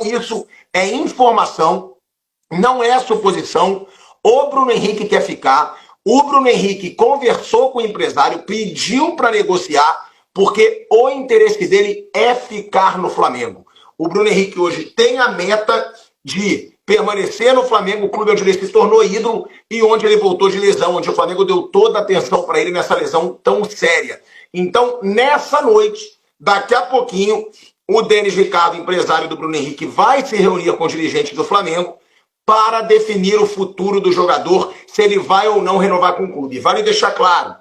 Então isso é informação, não é suposição. O Bruno Henrique quer ficar. O Bruno Henrique conversou com o empresário, pediu para negociar, porque o interesse dele é ficar no Flamengo. O Bruno Henrique hoje tem a meta de permanecer no Flamengo, o clube onde ele se tornou ídolo e onde ele voltou de lesão, onde o Flamengo deu toda a atenção para ele nessa lesão tão séria. Então, nessa noite, daqui a pouquinho, o Denis Ricardo, empresário do Bruno Henrique, vai se reunir com o dirigente do Flamengo para definir o futuro do jogador, se ele vai ou não renovar com o clube. Vale deixar claro,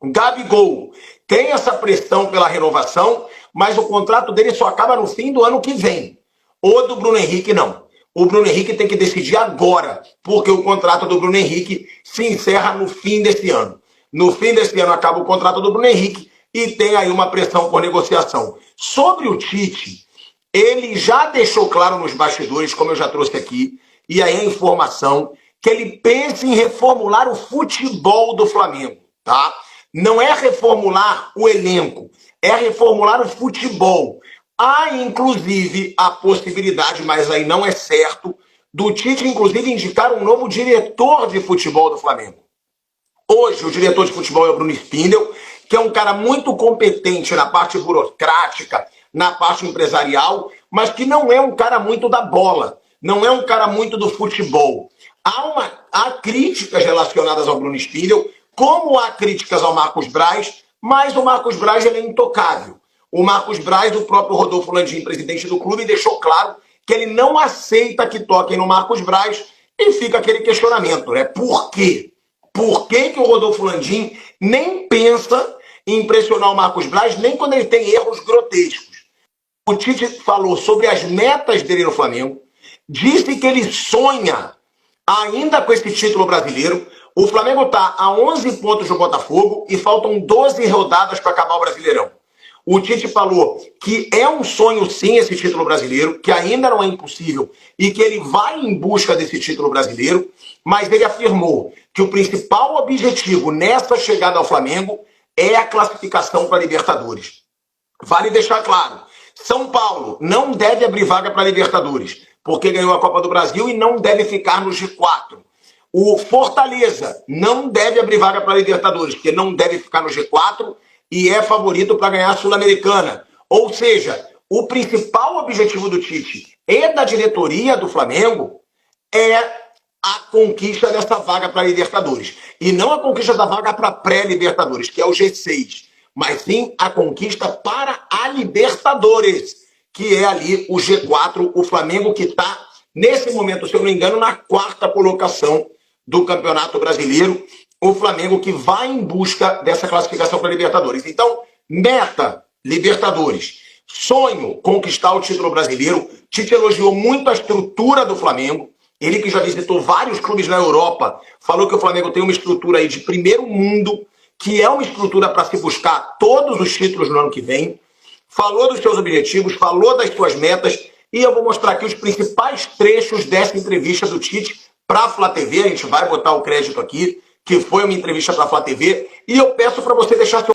Gabigol tem essa pressão pela renovação, mas o contrato dele só acaba no fim do ano que vem. O do Bruno Henrique, não. O Bruno Henrique tem que decidir agora, porque o contrato do Bruno Henrique se encerra no fim desse ano. No fim desse ano acaba o contrato do Bruno Henrique e tem aí uma pressão por negociação. Sobre o Tite, ele já deixou claro nos bastidores, como eu já trouxe aqui, e aí a informação, que ele pensa em reformular o futebol do Flamengo, tá? Não é reformular o elenco, é reformular o futebol. Há, inclusive, a possibilidade, mas aí não é certo, do Tite, inclusive, indicar um novo diretor de futebol do Flamengo. Hoje, o diretor de futebol é o Bruno Spindel, que é um cara muito competente na parte burocrática, na parte empresarial, mas que não é um cara muito da bola, não é um cara muito do futebol. Há críticas relacionadas ao Bruno Spindel, como há críticas ao Marcos Braz, mas o Marcos Braz ele é intocável. O Marcos Braz, o próprio Rodolfo Landim, presidente do clube, deixou claro que ele não aceita que toquem no Marcos Braz e fica aquele questionamento, né? Por quê? Por que o Rodolfo Landim nem pensa em pressionar o Marcos Braz, nem quando ele tem erros grotescos? O Tite falou sobre as metas dele no Flamengo, disse que ele sonha ainda com esse título brasileiro. O Flamengo está a 11 pontos do Botafogo e faltam 12 rodadas para acabar o Brasileirão. O Tite falou que é um sonho sim esse título brasileiro, que ainda não é impossível e que ele vai em busca desse título brasileiro, mas ele afirmou que o principal objetivo nessa chegada ao Flamengo é a classificação para a Libertadores. Vale deixar claro, São Paulo não deve abrir vaga para a Libertadores, porque ganhou a Copa do Brasil e não deve ficar no G4. O Fortaleza não deve abrir vaga para a Libertadores, porque não deve ficar no G4 e é favorito para ganhar a Sul-Americana. Ou seja, o principal objetivo do Tite e da diretoria do Flamengo é a conquista dessa vaga para a Libertadores. E não a conquista da vaga para a pré-Libertadores, que é o G6, mas sim a conquista para a Libertadores, que é ali o G4, o Flamengo que está, nesse momento, se eu não me engano, na 4ª colocação do Campeonato Brasileiro, o Flamengo que vai em busca dessa classificação para a Libertadores. Então, meta, Libertadores. Sonho, conquistar o título brasileiro. Tite elogiou muito a estrutura do Flamengo. Ele que já visitou vários clubes na Europa, falou que o Flamengo tem uma estrutura aí de primeiro mundo, que é uma estrutura para se buscar todos os títulos no ano que vem. Falou dos seus objetivos, falou das suas metas, e eu vou mostrar aqui os principais trechos dessa entrevista do Tite para a Flá TV. A gente vai botar o crédito aqui, que foi uma entrevista para a Flá TV, e eu peço para você deixar seu